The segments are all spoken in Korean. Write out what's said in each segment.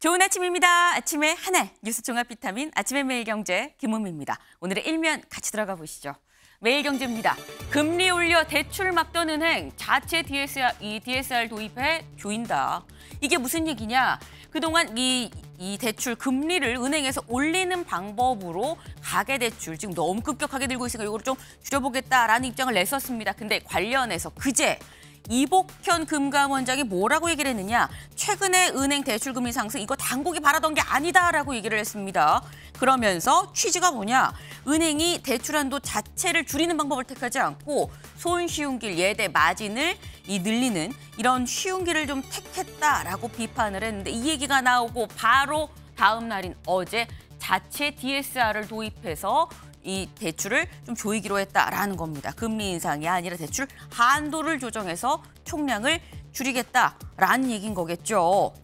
좋은 아침입니다. 아침에 하나 뉴스 종합 비타민 아침의 매일경제 김은미입니다. 오늘의 일면 같이 들어가 보시죠. 매일경제입니다. 금리 올려 대출 막던 은행 자체 DSR 도입해 조인다. 이게 무슨 얘기냐? 그동안 이 대출 금리를 은행에서 올리는 방법으로 가계대출 지금 너무 급격하게 들고 있으니까 이걸 좀 줄여보겠다라는 입장을 냈었습니다. 근데 관련해서 그제 이복현 금감원장이 뭐라고 얘기를 했느냐. 최근에 은행 대출금리 상승 이거 당국이 바라던 게 아니다라고 얘기를 했습니다. 그러면서 취지가 뭐냐. 은행이 대출 한도 자체를 줄이는 방법을 택하지 않고 손쉬운 길 예대 마진을 늘리는 이런 쉬운 길을 좀 택했다라고 비판을 했는데 이 얘기가 나오고 바로 다음 날인 어제 자체 DSR을 도입해서 이 대출을 좀 조이기로 했다라는 겁니다. 금리 인상이 아니라 대출 한도를 조정해서 총량을 줄이겠다라는 얘기인 거겠죠.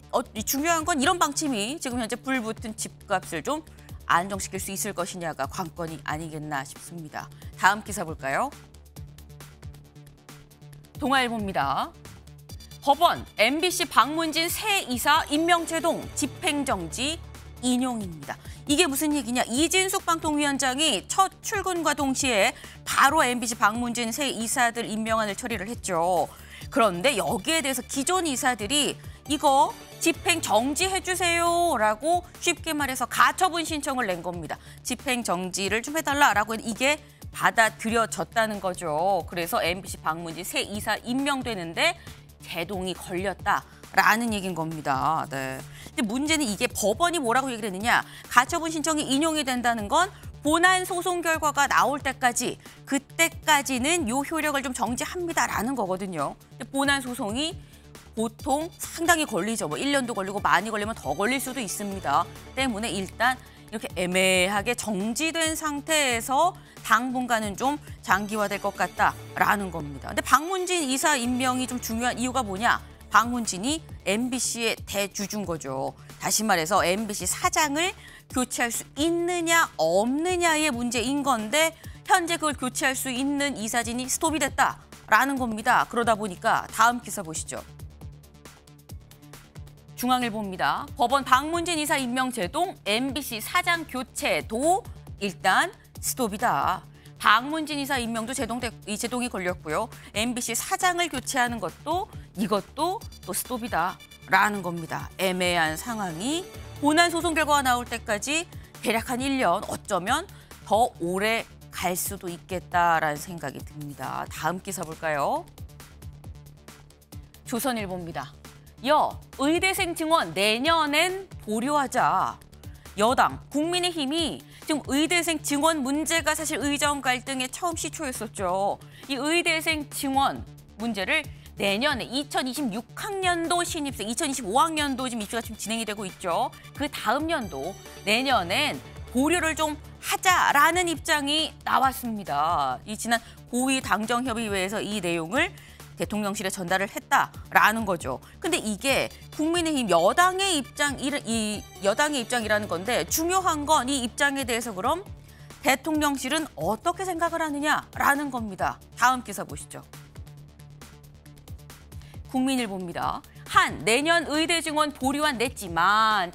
중요한 건 이런 방침이 지금 현재 불붙은 집값을 좀 안정시킬 수 있을 것이냐가 관건이 아니겠나 싶습니다. 다음 기사 볼까요? 동아일보입니다. 법원, MBC 박문진 새 이사 임명 제동, 집행정지 인용입니다. 이게 무슨 얘기냐. 이진숙 방통위원장이 첫 출근과 동시에 바로 MBC 박문진 새 이사들 임명안을 처리를 했죠. 그런데 여기에 대해서 기존 이사들이 이거 집행 정지해주세요라고 쉽게 말해서 가처분 신청을 낸 겁니다. 집행 정지를 좀 해달라라고 이게 받아들여졌다는 거죠. 그래서 MBC 박문진 새 이사 임명되는데 제동이 걸렸다라는 얘기인 겁니다. 네. 근데 문제는 이게 법원이 뭐라고 얘기를 했느냐. 가처분 신청이 인용이 된다는 건 본안 소송 결과가 나올 때까지 그때까지는 요 효력을 좀 정지합니다라는 거거든요. 근데 본안 소송이 보통 상당히 걸리죠. 뭐 1년도 걸리고 많이 걸리면 더 걸릴 수도 있습니다. 때문에 일단 이렇게 애매하게 정지된 상태에서 당분간은 좀 장기화될 것 같다라는 겁니다. 근데 박문진 이사 임명이 좀 중요한 이유가 뭐냐? 박문진이 MBC의 대주주인 거죠. 다시 말해서 MBC 사장을 교체할 수 있느냐 없느냐의 문제인 건데 현재 그걸 교체할 수 있는 이사진이 스톱이 됐다라는 겁니다. 그러다 보니까 다음 기사 보시죠. 중앙일보입니다. 법원 박문진 이사 임명 제동, MBC 사장 교체도 일단 스톱이다. 박문진 이사 임명도 제동이 걸렸고요. MBC 사장을 교체하는 것도 이것도 또 스톱이다라는 겁니다. 애매한 상황이 본안 소송 결과가 나올 때까지 대략 한 1년 어쩌면 더 오래 갈 수도 있겠다라는 생각이 듭니다. 다음 기사 볼까요? 조선일보입니다. 의대생 증원 내년엔 보류하자. 여당, 국민의힘이 지금 의대생 증원 문제가 사실 의정 갈등의 처음 시초였었죠. 이 의대생 증원 문제를 내년에 2026학년도 신입생, 2025학년도 지금 입시가 지금 진행이 되고 있죠. 그 다음 연도 내년엔 보류를 좀 하자라는 입장이 나왔습니다. 이 지난 고위 당정협의회에서 이 내용을 대통령실에 전달을 했다라는 거죠. 근데 이게 국민의힘 여당의 입장이라는 건데 중요한 건 이 입장에 대해서 그럼 대통령실은 어떻게 생각을 하느냐라는 겁니다. 다음 기사 보시죠. 국민일보입니다. 내년 의대 증원 보류안 냈지만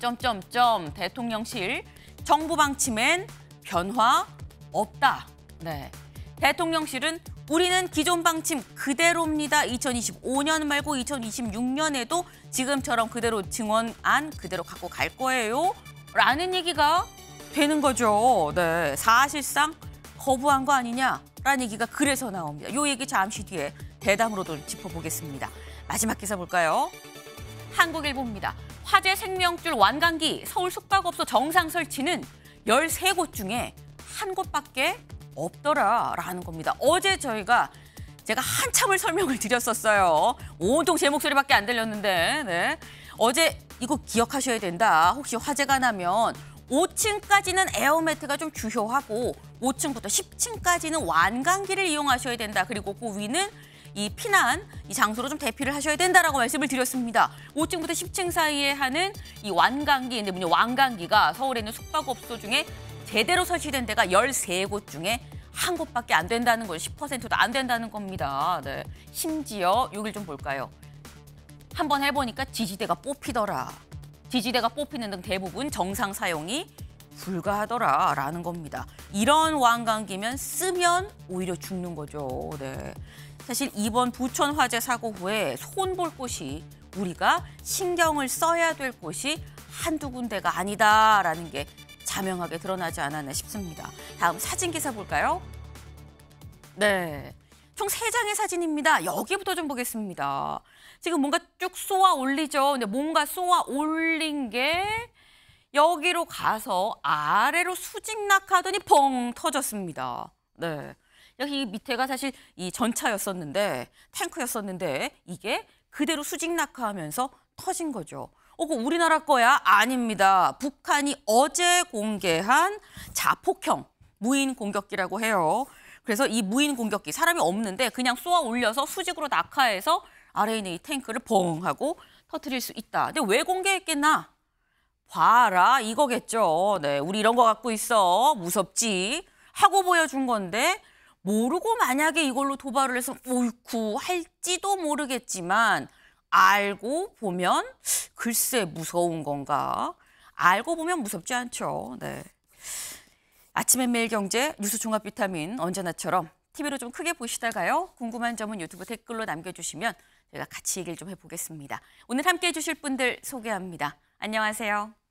대통령실 정부 방침엔 변화 없다. 네. 대통령실은 우리는 기존 방침 그대로입니다. 2025년 말고 2026년에도 지금처럼 그대로 증원안 그대로 갖고 갈 거예요. 라는 얘기가 되는 거죠. 네, 사실상 거부한 거 아니냐라는 얘기가 그래서 나옵니다. 이 얘기 잠시 뒤에 대담으로도 짚어보겠습니다. 마지막 기사 볼까요? 한국일보입니다. 화재 생명줄 완강기 서울 숙박업소 정상 설치는 13곳 중에 한 곳밖에 없더라라는 겁니다. 어제 제가 한참을 설명을 드렸었어요. 온통 제 목소리밖에 안 들렸는데 네. 어제 이거 기억하셔야 된다. 혹시 화재가 나면 5층까지는 에어매트가 좀 주효하고 5층부터 10층까지는 완강기를 이용하셔야 된다. 그리고 그 위는 이 피난 이 장소로 좀 대피를 하셔야 된다라고 말씀을 드렸습니다. 5층부터 10층 사이에 하는 이 완강기, 근데 완강기가 서울에 있는 숙박업소 중에 제대로 설치된 데가 13곳 중에 한 곳밖에 안 된다는 걸 10%도 안 된다는 겁니다. 네. 심지어 여길 좀 볼까요? 한번 해보니까 지지대가 뽑히더라. 지지대가 뽑히는 등 대부분 정상 사용이 불가하더라라는 겁니다. 이런 왕관기면 쓰면 오히려 죽는 거죠. 네. 사실 이번 부천 화재 사고 후에 손볼 곳이 우리가 신경을 써야 될 곳이 한두 군데가 아니다라는 게 자명하게 드러나지 않았나 싶습니다. 다음 사진 기사 볼까요? 네, 총 3장의 사진입니다. 여기부터 좀 보겠습니다. 지금 뭔가 쭉 쏘아 올리죠. 근데 뭔가 쏘아 올린 게 여기로 가서 아래로 수직낙하더니 펑 터졌습니다. 네, 여기 밑에가 사실 이 전차였었는데 탱크였었는데 이게 그대로 수직낙하하면서 터진 거죠. 그거 우리나라 거야? 아닙니다. 북한이 어제 공개한 자폭형 무인 공격기라고 해요. 그래서 이 무인 공격기 사람이 없는데 그냥 쏘아 올려서 수직으로 낙하해서 아래에 있는 이 탱크를 뻥 하고 터뜨릴 수 있다. 근데 왜 공개했겠나? 봐라 이거겠죠. 네, 우리 이런 거 갖고 있어. 무섭지? 하고 보여준 건데 모르고 만약에 이걸로 도발을 해서 어이쿠 할지도 모르겠지만 알고 보면 글쎄 무서운 건가? 알고 보면 무섭지 않죠. 네. 아침엔 매일경제 뉴스 종합 비타민 언제나처럼 TV로 좀 크게 보시다가요. 궁금한 점은 유튜브 댓글로 남겨주시면 저희가 같이 얘기를 좀 해보겠습니다. 오늘 함께해 주실 분들 소개합니다. 안녕하세요.